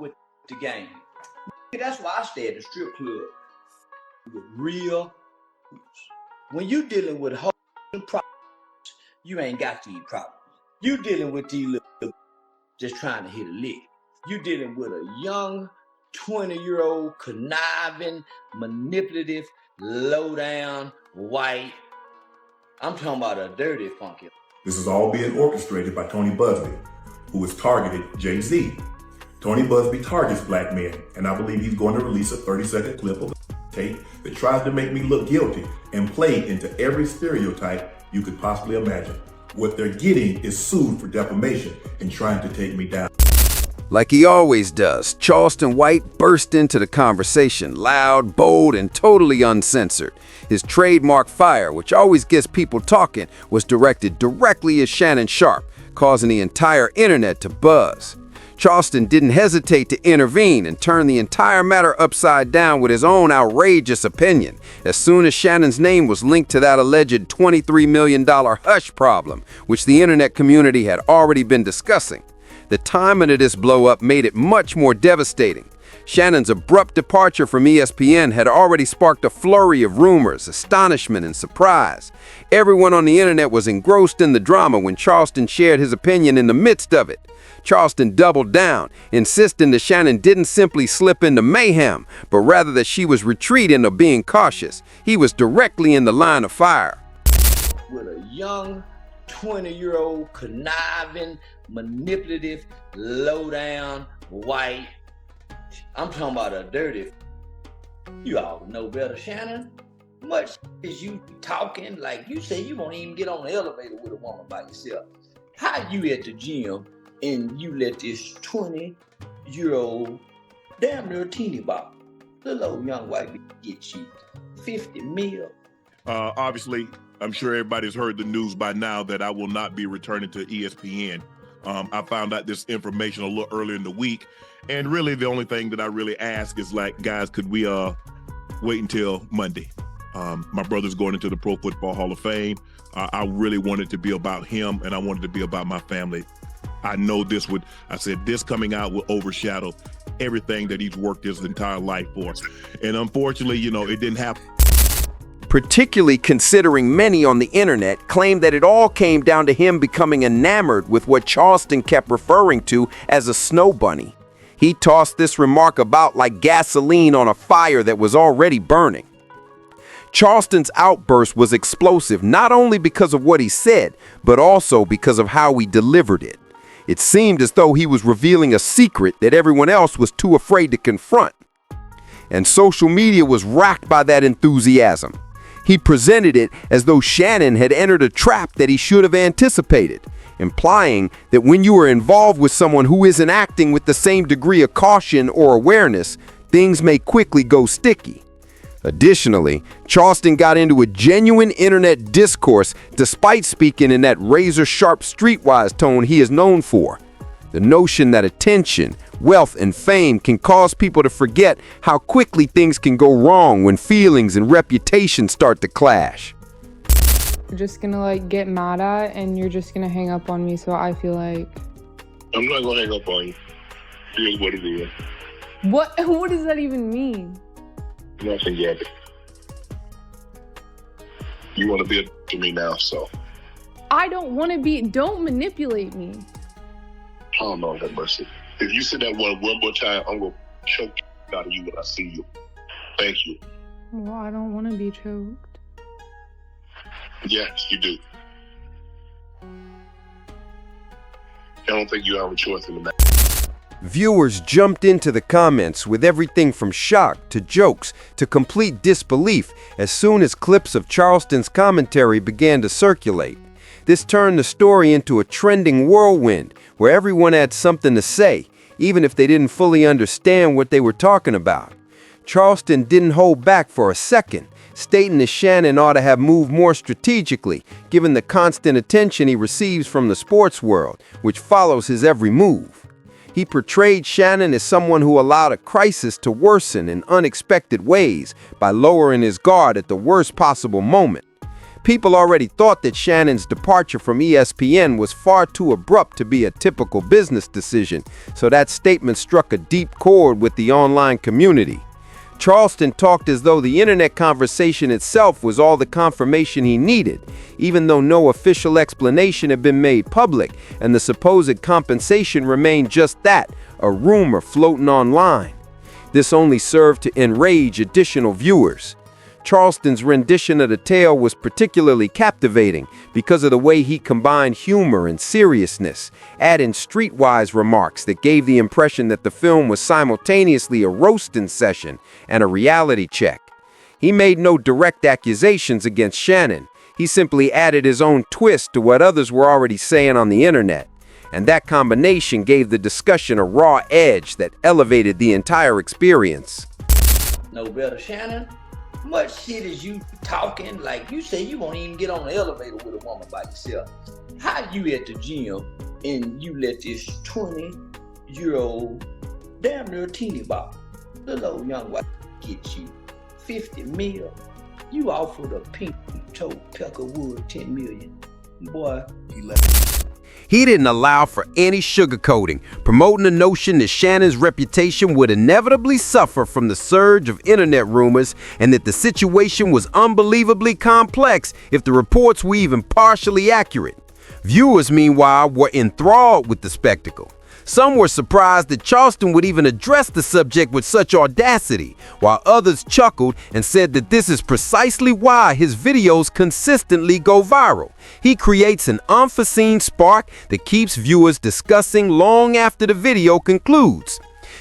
with the game. That's why I stay at the strip club with real. When you dealing with whole problems, you ain't got these problems. You dealing with these little just trying to hit a lick. You dealing with a young 20-year-old conniving, manipulative, low-down, white. I'm talking about a dirty, funky. This is all being orchestrated by Tony Busby, who has targeted Jay-Z. Tony Busby targets black men, and I believe he's going to release a 30-second clip of tape that tries to make me look guilty and play into every stereotype you could possibly imagine. What they're getting is sued for defamation and trying to take me down. Like he always does, Charleston White burst into the conversation, loud, bold, and totally uncensored. His trademark fire, which always gets people talking, was directed directly at Shannon Sharpe, causing the entire internet to buzz. Charleston didn't hesitate to intervene and turn the entire matter upside down with his own outrageous opinion. As soon as Shannon's name was linked to that alleged $23 million hush problem, which the internet community had already been discussing, the timing of this blow-up made it much more devastating. Shannon's abrupt departure from ESPN had already sparked a flurry of rumors, astonishment, and surprise. Everyone on the internet was engrossed in the drama when Charleston shared his opinion in the midst of it. Charleston doubled down, insisting that Shannon didn't simply slip into mayhem, but rather that she was retreating or being cautious. He was directly in the line of fire. With a young 20-year-old conniving, manipulative, low-down, white. I'm talking about a dirty. You all know better, Shannon. Much as you talking, like you say you won't even get on the elevator with a woman by yourself. How you at the gym and you let this 20-year-old, damn near teeny bop, little old young white bitch get you 50 mil? Obviously, I'm sure everybody's heard the news by now that I will not be returning to ESPN. I found out this information a little earlier in the week, and really the only thing that I really ask is, like, guys, could we wait until Monday? My brother's going into the Pro Football Hall of Fame. I really wanted to be about him, and I wanted to be about my family. I know this coming out will overshadow everything that he's worked his entire life for. And unfortunately, it didn't happen. Particularly considering many on the internet claimed that it all came down to him becoming enamored with what Charleston kept referring to as a snow bunny. He tossed this remark about like gasoline on a fire that was already burning. Charleston's outburst was explosive not only because of what he said, but also because of how he delivered it. It seemed as though he was revealing a secret that everyone else was too afraid to confront. And social media was racked by that enthusiasm. He presented it as though Shannon had entered a trap that he should have anticipated, implying that when you are involved with someone who isn't acting with the same degree of caution or awareness, things may quickly go sticky. Additionally, Charleston got into a genuine internet discourse despite speaking in that razor-sharp streetwise tone he is known for. The notion that attention, wealth, and fame can cause people to forget how quickly things can go wrong when feelings and reputation start to clash. You're just gonna get mad at and you're just gonna hang up on me, so I feel like... I'm not gonna hang up on you. It is what it is. What does that even mean? Nothing yet. You want to be to me now, so. I don't want to be. Don't manipulate me. Oh, no, have mercy. If you say that one more time, I'm going to choke out of you when I see you. Thank you. Well, I don't want to be choked. Yes, you do. I don't think you have a choice in the matter. Viewers jumped into the comments with everything from shock to jokes to complete disbelief as soon as clips of Charleston's commentary began to circulate. This turned the story into a trending whirlwind where everyone had something to say, even if they didn't fully understand what they were talking about. Charleston didn't hold back for a second, stating that Shannon ought to have moved more strategically, given the constant attention he receives from the sports world, which follows his every move. He portrayed Shannon as someone who allowed a crisis to worsen in unexpected ways by lowering his guard at the worst possible moment. People already thought that Shannon's departure from ESPN was far too abrupt to be a typical business decision, so that statement struck a deep chord with the online community. Charleston talked as though the internet conversation itself was all the confirmation he needed, even though no official explanation had been made public, and the supposed compensation remained just that, a rumor floating online. This only served to enrage additional viewers. Charleston's rendition of the tale was particularly captivating because of the way he combined humor and seriousness, adding streetwise remarks that gave the impression that the film was simultaneously a roasting session and a reality check. He made no direct accusations against Shannon. He simply added his own twist to what others were already saying on the internet. And that combination gave the discussion a raw edge that elevated the entire experience. No better, Shannon. Much shit is you talking, like you say you won't even get on the elevator with a woman by yourself. How you at the gym and you let this 20-year-old, damn near teeny bop, little old young white get you 50 mil? You offered a pink toe Peckerwood 10 million. Boy, you left. He didn't allow for any sugarcoating, promoting the notion that Shannon's reputation would inevitably suffer from the surge of internet rumors and that the situation was unbelievably complex if the reports were even partially accurate. Viewers, meanwhile, were enthralled with the spectacle. Some were surprised that Charleston would even address the subject with such audacity, while others chuckled and said that this is precisely why his videos consistently go viral. He creates an unforeseen spark that keeps viewers discussing long after the video concludes.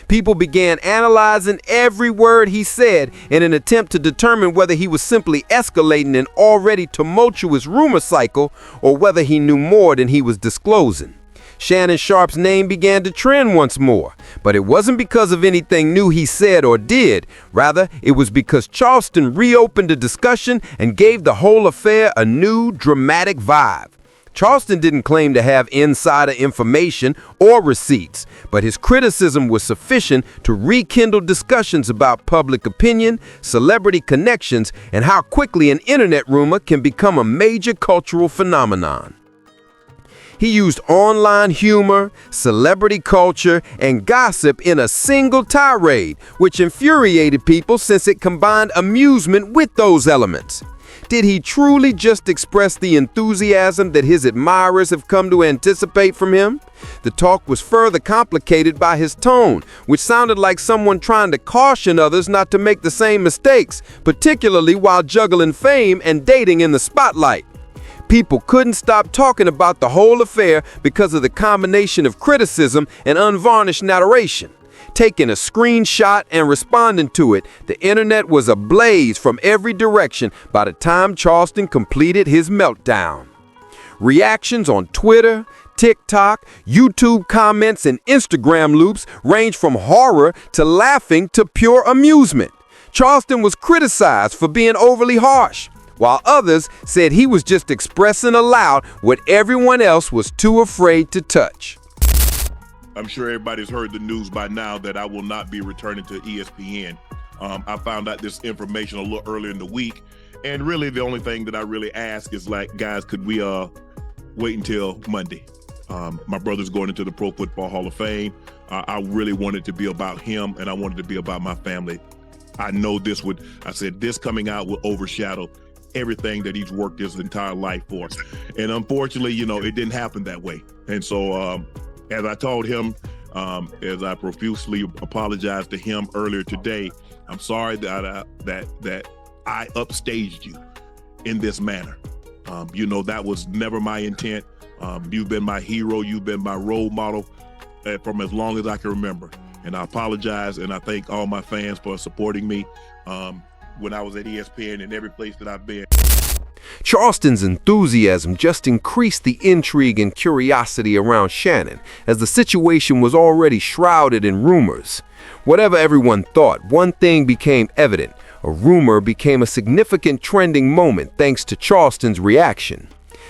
People began analyzing every word he said in an attempt to determine whether he was simply escalating an already tumultuous rumor cycle or whether he knew more than he was disclosing. Shannon Sharpe's name began to trend once more, but it wasn't because of anything new he said or did. Rather, it was because Charleston reopened the discussion and gave the whole affair a new, dramatic vibe. Charleston didn't claim to have insider information or receipts, but his criticism was sufficient to rekindle discussions about public opinion, celebrity connections, and how quickly an internet rumor can become a major cultural phenomenon. He used online humor, celebrity culture, and gossip in a single tirade, which infuriated people since it combined amusement with those elements. Did he truly just express the enthusiasm that his admirers have come to anticipate from him? The talk was further complicated by his tone, which sounded like someone trying to caution others not to make the same mistakes, particularly while juggling fame and dating in the spotlight. People couldn't stop talking about the whole affair because of the combination of criticism and unvarnished narration. Taking a screenshot and responding to it, the internet was ablaze from every direction by the time Charleston completed his meltdown. Reactions on Twitter, TikTok, YouTube comments, and Instagram loops range from horror to laughing to pure amusement. Charleston was criticized for being overly harsh, while others said he was just expressing aloud what everyone else was too afraid to touch. I'm sure everybody's heard the news by now that I will not be returning to ESPN. I found out this information a little earlier in the week, and really the only thing that I really ask is, like, guys, could we wait until Monday? My brother's going into the Pro Football Hall of Fame. I really wanted to be about him, and I wanted to be about my family. I know this coming out will overshadow everything that he's worked his entire life for. And unfortunately, it didn't happen that way. And so as I told him, as I profusely apologized to him earlier today, I'm sorry that I upstaged you in this manner. That was never my intent. You've been my hero. You've been my role model from as long as I can remember. And I apologize, and I thank all my fans for supporting me when I was at ESPN and every place that I've been. Charleston's enthusiasm just increased the intrigue and curiosity around Shannon, as the situation was already shrouded in rumors. Whatever everyone thought, one thing became evident. A rumor became a significant trending moment thanks to Charleston's reaction.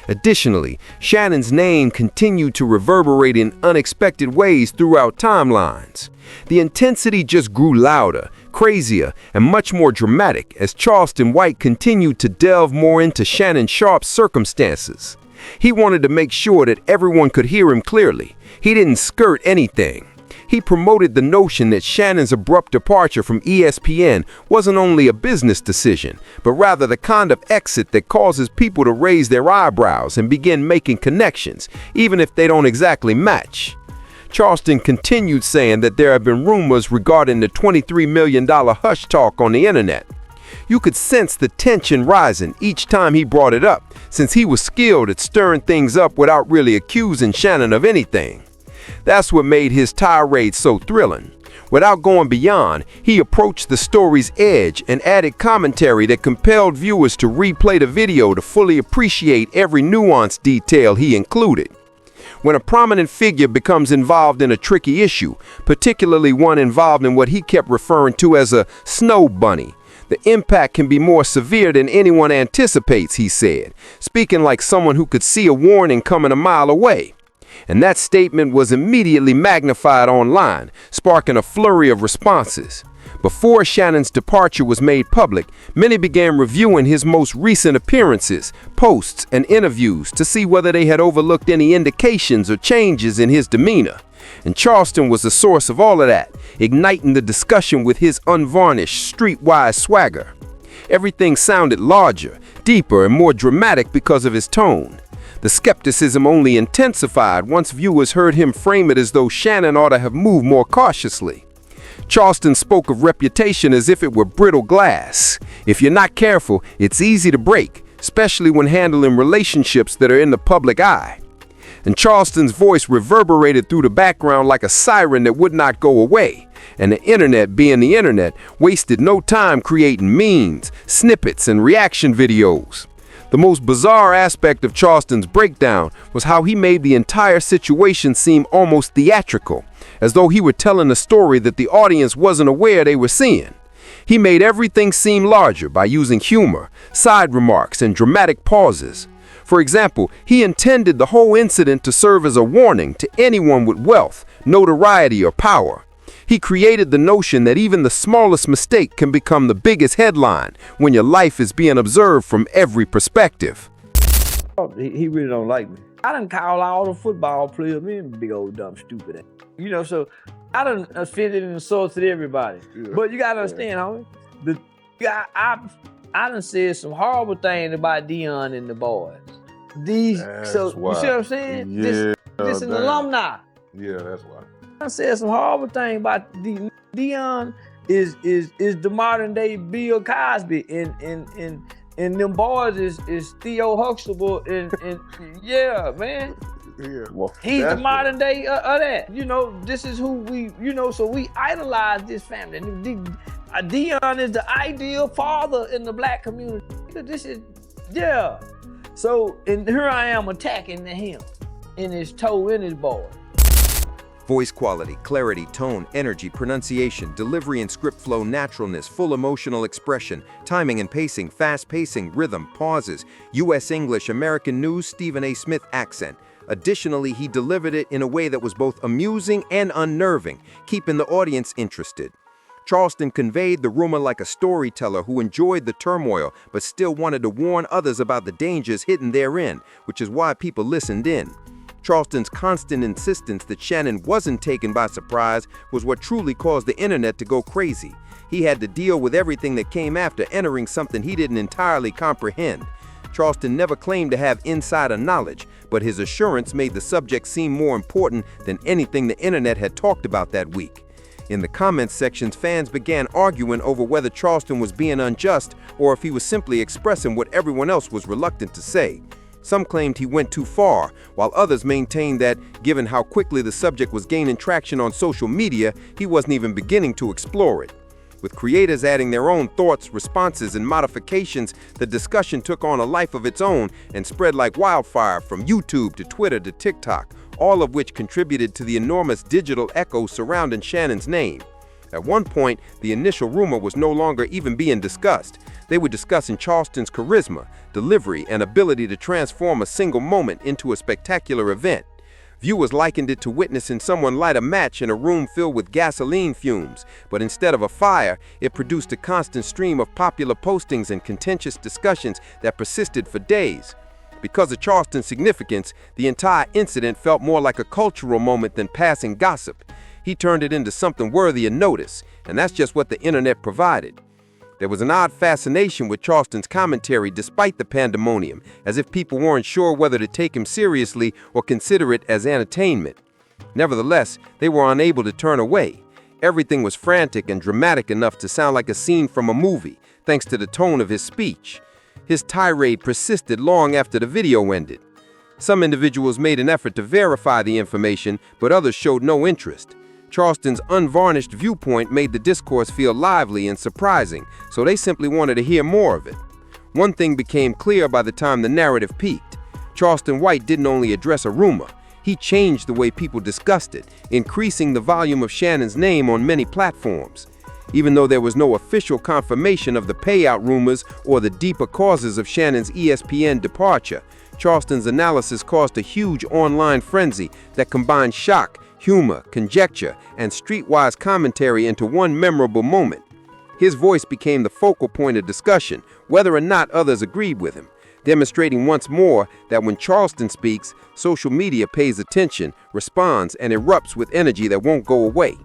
Additionally, Shannon's name continued to reverberate in unexpected ways throughout timelines. The intensity just grew louder, crazier, and much more dramatic as Charleston White continued to delve more into Shannon Sharpe's circumstances. He wanted to make sure that everyone could hear him clearly. He didn't skirt anything. He promoted the notion that Shannon's abrupt departure from ESPN wasn't only a business decision, but rather the kind of exit that causes people to raise their eyebrows and begin making connections, even if they don't exactly match. Charleston continued saying that there have been rumors regarding the $23 million hush talk on the internet. You could sense the tension rising each time he brought it up, since he was skilled at stirring things up without really accusing Shannon of anything. That's what made his tirade so thrilling. Without going beyond, he approached the story's edge and added commentary that compelled viewers to replay the video to fully appreciate every nuanced detail he included. When a prominent figure becomes involved in a tricky issue, particularly one involved in what he kept referring to as a snow bunny, the impact can be more severe than anyone anticipates, he said, speaking like someone who could see a warning coming a mile away. And that statement was immediately magnified online, sparking a flurry of responses. Before Shannon's departure was made public, many began reviewing his most recent appearances, posts, and interviews to see whether they had overlooked any indications or changes in his demeanor. And Charleston was the source of all of that, igniting the discussion with his unvarnished, streetwise swagger. Everything sounded larger, deeper, and more dramatic because of his tone. The skepticism only intensified once viewers heard him frame it as though Shannon ought to have moved more cautiously. Charleston spoke of reputation as if it were brittle glass. If you're not careful, it's easy to break, especially when handling relationships that are in the public eye. And Charleston's voice reverberated through the background like a siren that would not go away. And the internet, being the internet, wasted no time creating memes, snippets, and reaction videos. The most bizarre aspect of Charleston's breakdown was how he made the entire situation seem almost theatrical, as though he were telling a story that the audience wasn't aware they were seeing. He made everything seem larger by using humor, side remarks, and dramatic pauses. For example, he intended the whole incident to serve as a warning to anyone with wealth, notoriety, or power. He created the notion that even the smallest mistake can become the biggest headline when your life is being observed from every perspective. He really don't like me. I done call all the football players me big old dumb stupid ass. You know, so I done offended and insulted everybody. Yeah. But you gotta understand, homie, I done said some horrible things about Dion and the boys. You see what I'm saying? Yeah, this an alumni. Yeah, that's why. I said some horrible thing about Dion is the modern day Bill Cosby and them boys is Theo Huxtable and yeah, man. Yeah, well, he's the modern day of that. You know, this is who we, so we idolize this family. Dion is the ideal father in the black community. This is, yeah. So, and here I am attacking him in his toe, in his boy. Voice quality, clarity, tone, energy, pronunciation, delivery and script flow, naturalness, full emotional expression, timing and pacing, fast pacing, rhythm, pauses, U.S. English, American news, Stephen A. Smith accent. Additionally, he delivered it in a way that was both amusing and unnerving, keeping the audience interested. Charleston conveyed the rumor like a storyteller who enjoyed the turmoil but still wanted to warn others about the dangers hidden therein, which is why people listened in. Charleston's constant insistence that Shannon wasn't taken by surprise was what truly caused the internet to go crazy. He had to deal with everything that came after entering something he didn't entirely comprehend. Charleston never claimed to have insider knowledge, but his assurance made the subject seem more important than anything the internet had talked about that week. In the comments sections, fans began arguing over whether Charleston was being unjust or if he was simply expressing what everyone else was reluctant to say. Some claimed he went too far, while others maintained that, given how quickly the subject was gaining traction on social media, he wasn't even beginning to explore it. With creators adding their own thoughts, responses, and modifications, the discussion took on a life of its own and spread like wildfire from YouTube to Twitter to TikTok, all of which contributed to the enormous digital echo surrounding Shannon's name. At one point, the initial rumor was no longer even being discussed. They were discussing Charleston's charisma, delivery, and ability to transform a single moment into a spectacular event. Viewers likened it to witnessing someone light a match in a room filled with gasoline fumes, but instead of a fire, it produced a constant stream of popular postings and contentious discussions that persisted for days. Because of Charleston's significance, the entire incident felt more like a cultural moment than passing gossip. He turned it into something worthy of notice, and that's just what the internet provided. There was an odd fascination with Charleston's commentary despite the pandemonium, as if people weren't sure whether to take him seriously or consider it as entertainment. Nevertheless, they were unable to turn away. Everything was frantic and dramatic enough to sound like a scene from a movie, thanks to the tone of his speech. His tirade persisted long after the video ended. Some individuals made an effort to verify the information, but others showed no interest. Charleston's unvarnished viewpoint made the discourse feel lively and surprising, so they simply wanted to hear more of it. One thing became clear by the time the narrative peaked. Charleston White didn't only address a rumor, he changed the way people discussed it, increasing the volume of Shannon's name on many platforms. Even though there was no official confirmation of the payout rumors or the deeper causes of Shannon's ESPN departure, Charleston's analysis caused a huge online frenzy that combined shock, humor, conjecture, and streetwise commentary into one memorable moment. His voice became the focal point of discussion, whether or not others agreed with him, demonstrating once more that when Charleston speaks, social media pays attention, responds, and erupts with energy that won't go away.